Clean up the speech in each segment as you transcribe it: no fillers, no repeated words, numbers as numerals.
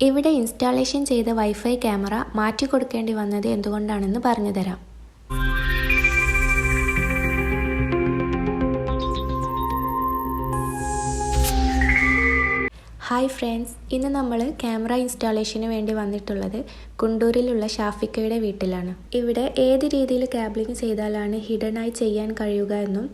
ഇവിടെ ഇൻസ്റ്റാളേഷൻ ചെയ്ത wifi camera മാറ്റി കൊടുക്കേണ്ടി വന്നത് എന്തുകൊണ്ടാണെന്ന് പറഞ്ഞു തരാം. ഹായ് ഫ്രണ്ട്സ്, ഇന്ന് നമ്മൾ ക്യാമറ ഇൻസ്റ്റാളേഷന് വേണ്ടി വന്നിട്ടുള്ളത് കുണ്ടൂരിലുള്ള ഷാഫിക്കയുടെ വീട്ടിലാണ്. ഇവിടെ ഏത് രീതിയിൽ കേബിളിംഗ് ചെയ്താലാണ് ഹിഡനായി ചെയ്യാൻ കഴിയുക എന്നും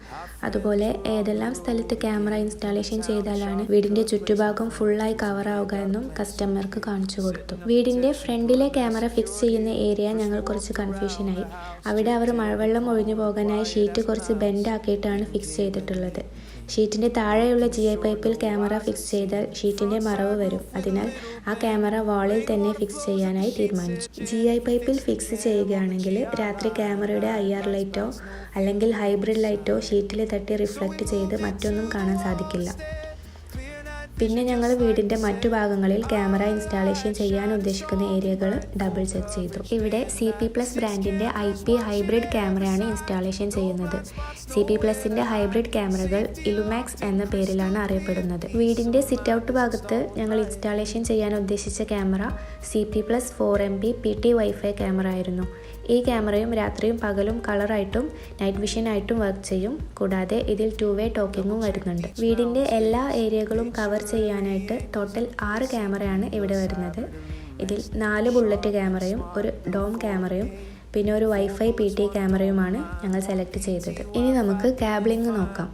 അതുപോലെ ഏതെല്ലാം സ്ഥലത്ത് ക്യാമറ ഇൻസ്റ്റാളേഷൻ ചെയ്താലാണ് വീടിൻ്റെ ചുറ്റുഭാഗം ഫുള്ളായി കവർ ആവുക എന്നും കസ്റ്റമർക്ക് കാണിച്ചു കൊടുത്തു. വീടിൻ്റെ ഫ്രണ്ടിലെ ക്യാമറ ഫിക്സ് ചെയ്യുന്ന ഏരിയ ഞങ്ങൾ കുറച്ച് കൺഫ്യൂഷനായി. അവിടെ അവർ മഴവെള്ളം ഒഴിഞ്ഞു പോകാനായി ഷീറ്റ് കുറച്ച് ബെൻഡ് ആക്കിയിട്ടാണ് ഫിക്സ് ചെയ്തിട്ടുള്ളത്. ഷീറ്റിൻ്റെ താഴെയുള്ള GI പൈപ്പിൽ ക്യാമറ ഫിക്സ് ചെയ്താൽ ഷീറ്റിൻ്റെ മറവ് വരും. അതിനാൽ ആ ക്യാമറ വാളിൽ തന്നെ ഫിക്സ് ചെയ്യാനായി തീരുമാനിച്ചു. GI പൈപ്പിൽ ഫിക്സ് ചെയ്യുകയാണെങ്കിൽ രാത്രി ക്യാമറയുടെ IR ലൈറ്റോ അല്ലെങ്കിൽ ഹൈബ്രിഡ് ലൈറ്റോ ഷീറ്റിൽ തട്ടി റിഫ്ലക്റ്റ് ചെയ്ത് മറ്റൊന്നും കാണാൻ സാധിക്കില്ല. പിന്നെ ഞങ്ങൾ വീടിൻ്റെ മറ്റു ഭാഗങ്ങളിൽ ക്യാമറ ഇൻസ്റ്റാളേഷൻ ചെയ്യാൻ ഉദ്ദേശിക്കുന്ന ഏരിയകൾ ഡബിൾ ചെക്ക് ചെയ്തു. ഇവിടെ CP+ ബ്രാൻഡിൻ്റെ IP ഹൈബ്രിഡ് ക്യാമറയാണ് ഇൻസ്റ്റാളേഷൻ ചെയ്യുന്നത്. CP+ ഹൈബ്രിഡ് ക്യാമറകൾ ഇലുമാക്സ് എന്ന പേരിലാണ് അറിയപ്പെടുന്നത്. വീടിൻ്റെ സിറ്റ് ഔട്ട് ഭാഗത്ത് ഞങ്ങൾ ഇൻസ്റ്റാളേഷൻ ചെയ്യാൻ ഉദ്ദേശിച്ച camera CP+ 4MB PT wifi camera ആയിരുന്നു. ഈ ക്യാമറയും രാത്രിയും പകലും കളറായിട്ടും നൈറ്റ് വിഷനായിട്ടും വർക്ക് ചെയ്യും. കൂടാതെ ഇതിൽ 2-way ടോക്കിങ്ങും വരുന്നുണ്ട്. വീടിൻ്റെ എല്ലാ ഏരിയകളും കവർ ചെയ്യാനായിട്ട് ടോട്ടൽ 6 ക്യാമറയാണ് ഇവിടെ വരുന്നത്. ഇതിൽ 4 ബുള്ളറ്റ് ക്യാമറയും ഒരു ഡോം ക്യാമറയും പിന്നെ ഒരു വൈഫൈ PT ക്യാമറയുമാണ് ഞങ്ങൾ സെലക്ട് ചെയ്തത്. ഇനി നമുക്ക് കേബിളിംഗ് നോക്കാം.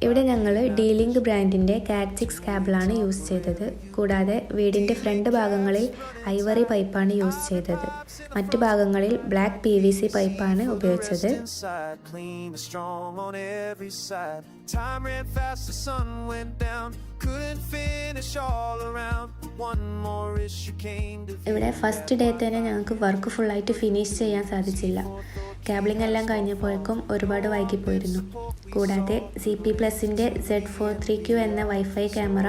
ഇവിടെ ഞങ്ങൾ D-Link ബ്രാൻഡിൻ്റെ Cat 6 കേബിളാണ് യൂസ് ചെയ്തത്. കൂടാതെ വീടിൻ്റെ ഫ്രണ്ട് ഭാഗങ്ങളിൽ ഐവറി പൈപ്പാണ് യൂസ് ചെയ്തത്. മറ്റു ഭാഗങ്ങളിൽ ബ്ലാക്ക് PVC പൈപ്പാണ് ഉപയോഗിച്ചത്. ഇവിടെ ഫസ്റ്റ് ഡേ തന്നെ ഞങ്ങൾക്ക് വർക്ക് ഫുള്ളായിട്ട് ഫിനിഷ് ചെയ്യാൻ സാധിച്ചില്ല. കേബിളിംഗ് എല്ലാം കഴിഞ്ഞപ്പോഴേക്കും ഒരുപാട് വൈകിപ്പോയിരുന്നു. കൂടാതെ CP+ Z43Q എന്ന വൈഫൈ ക്യാമറ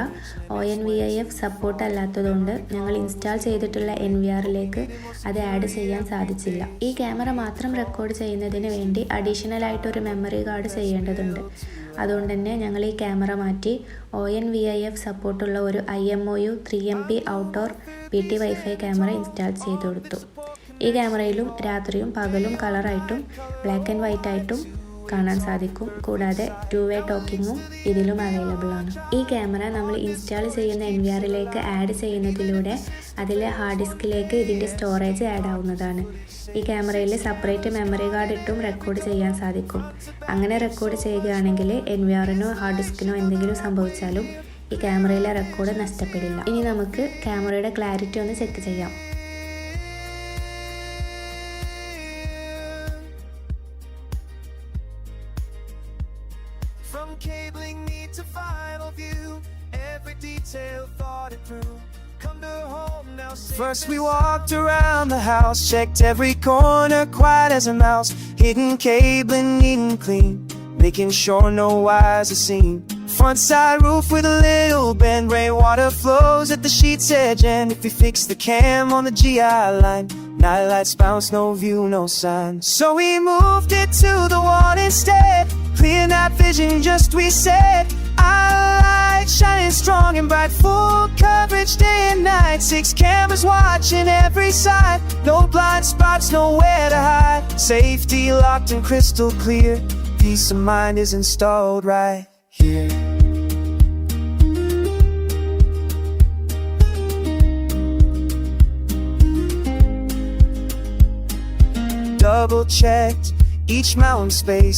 ONVIF സപ്പോർട്ട് അല്ലാത്തതുകൊണ്ട് ഞങ്ങൾ ഇൻസ്റ്റാൾ ചെയ്തിട്ടുള്ള NVRലേക്ക് അത് ആഡ് ചെയ്യാൻ സാധിച്ചില്ല. ഈ ക്യാമറ മാത്രം റെക്കോർഡ് ചെയ്യുന്നതിന് വേണ്ടി അഡീഷണൽ ആയിട്ടൊരു മെമ്മറി കാർഡ് ചെയ്യേണ്ടതുണ്ട്. അതുകൊണ്ട് തന്നെ ഞങ്ങൾ ഈ ക്യാമറ മാറ്റി ONVIF സപ്പോർട്ടുള്ള ഒരു IMOU 3MP outdoor PT wifi camera install ചെയ്ത് കൊടുത്തു. ഈ ക്യാമറയിലും രാത്രിയും പകലും കളറായിട്ടും ബ്ലാക്ക് ആൻഡ് വൈറ്റ് ആയിട്ടും കാണാൻ സാധിക്കും. കൂടാതെ 2-way ടോക്കിങ്ങും ഇതിലും അവൈലബിൾ ആണ്. ഈ ക്യാമറ നമ്മൾ ഇൻസ്റ്റാൾ ചെയ്യുന്ന NVRലേക്ക് ആഡ് ചെയ്യുന്നതിലൂടെ അതിലെ ഹാർഡ് ഡിസ്കിലേക്ക് ഇതിൻ്റെ സ്റ്റോറേജ് ആഡ് ആവുന്നതാണ്. ഈ ക്യാമറയിൽ സെപ്പറേറ്റ് മെമ്മറി കാർഡ് ഇട്ടും റെക്കോർഡ് ചെയ്യാൻ സാധിക്കും. അങ്ങനെ റെക്കോർഡ് ചെയ്യുകയാണെങ്കിൽ NVRനോ ഹാർഡ് ഡിസ്കിനോ എന്തെങ്കിലും സംഭവിച്ചാലും ഈ ക്യാമറയിലെ റെക്കോർഡ് നഷ്ടപ്പെടില്ല. ഇനി നമുക്ക് ക്യാമറയുടെ ക്ലാരിറ്റി ഒന്ന് ചെക്ക് ചെയ്യാം. From cabling me to final view, every detail thought it through. Come to home now. First we walked around the house, checked every corner, quiet as a mouse. Hidden cabling neat and clean, making sure no wires are seen. Front side roof with a little bend, rainwater flows at the sheet's edge. And if we fix the cam on the GI line, night lights bounce, no view, no sign. So we moved it to the wall instead. Clear night vision, just we said. Our light shining strong and bright, full coverage day and night. 6 cameras watching every side, no blind spots, nowhere to hide. Safety locked and crystal clear, peace of mind is installed right here. Double checked each mountain space.